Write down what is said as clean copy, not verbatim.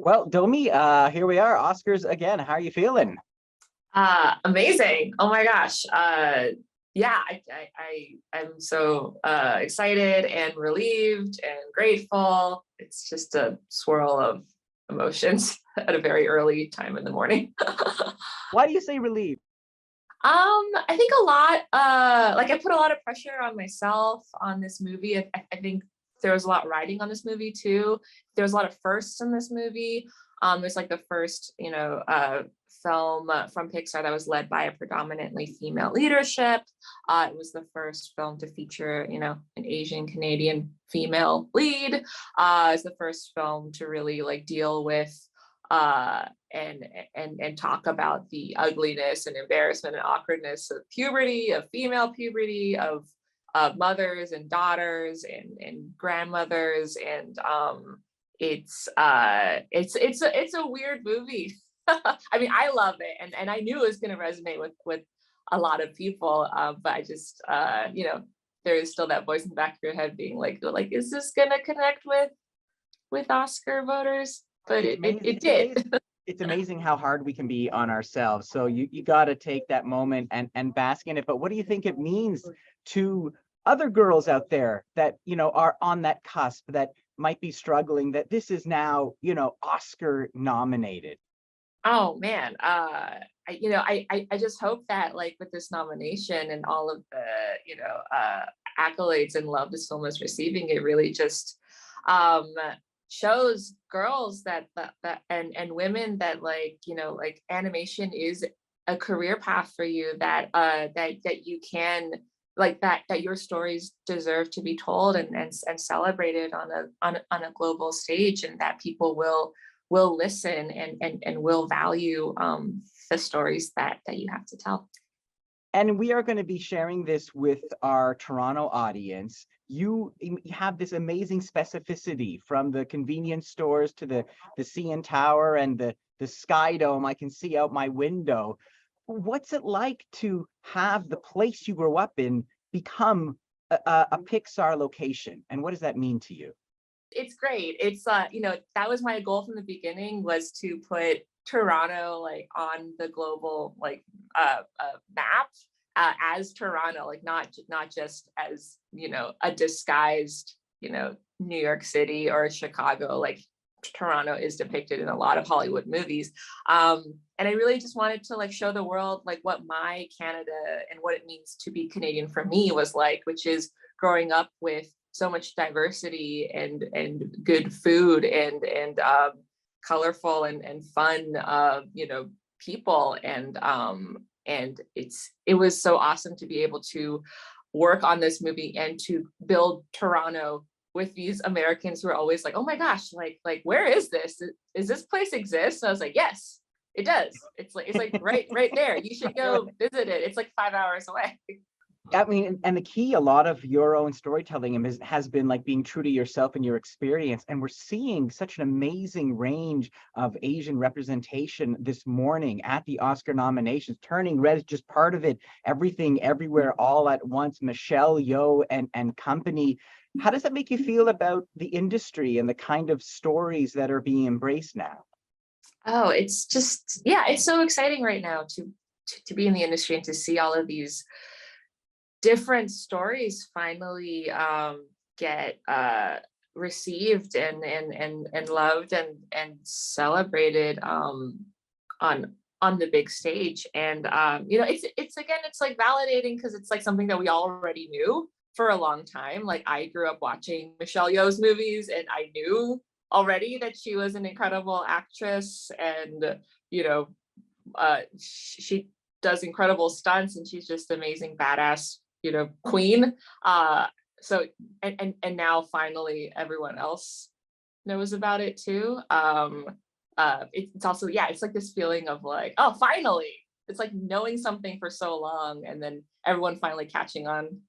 Well, Domee, here we are, Oscars again. How are you feeling? Amazing. Oh my gosh. Yeah, I'm so excited and relieved and grateful. It's just a swirl of emotions at a very early time in the morning. Why do you say relieved? I think a lot, like I put a lot of pressure on myself on this movie. I think there was a lot riding on this movie too. There was a lot of firsts in this movie. There's like the first, film from Pixar that was led by a predominantly female leadership. It was the first film to feature, an Asian Canadian female lead. It's the first film to really like deal with and talk about the ugliness and embarrassment and awkwardness of puberty, of female puberty, of mothers and daughters and grandmothers, and it's a weird movie. I mean, I love it, and I knew it was going to resonate with a lot of people, but I just there is still that voice in the back of your head being like, is this going to connect with Oscar voters? But it did. It's amazing how hard we can be on ourselves. So you got to take that moment and bask in it. But what do you think it means to other girls out there that, are on that cusp, that might be struggling, that this is now, Oscar nominated? Oh man, I just hope that like with this nomination and all of the accolades and love this film is receiving, it really just shows girls that and women that like animation is a career path for you, that you can that your stories deserve to be told and celebrated on a global stage, and that people will listen and will value the stories that you have to tell. And we are going to be sharing this with our Toronto audience. You have this amazing specificity from the convenience stores to the CN Tower and the Sky Dome I can see out my window. What's it like to have the place you grew up in become a Pixar location? And what does that mean to you? It's great. It's that was my goal from the beginning, was to put Toronto like on the global map, as Toronto, like not just as a disguised New York City or Chicago. Like Toronto is depicted in a lot of Hollywood movies, and I really just wanted to like show the world like what my Canada and what it means to be Canadian for me was like, which is growing up with so much diversity and good food and colorful and fun people, and it was so awesome to be able to work on this movie and to build Toronto with these Americans who are always like, oh my gosh, like where is this? Is this place exist? And I was like, yes, it does. It's like right there. You should go visit it. It's like 5 hours away. I mean, and the key, a lot of your own storytelling has been like being true to yourself and your experience. And we're seeing such an amazing range of Asian representation this morning at the Oscar nominations. Turning Red is just part of it. Everything, Everywhere, All at Once, Michelle Yeoh and company. How does that make you feel about the industry and the kind of stories that are being embraced now? Oh, it's just, yeah, it's so exciting right now to be in the industry and to see all of these different stories finally get received and loved and celebrated on the big stage. And it's like validating, because it's like something that we already knew for a long time. Like I grew up watching Michelle Yeoh's movies, and I knew already that she was an incredible actress, and she does incredible stunts, and she's just amazing badass queen. So and now finally everyone else knows about it too. It's also, yeah, it's like this feeling of like, oh, finally. It's like knowing something for so long and then everyone finally catching on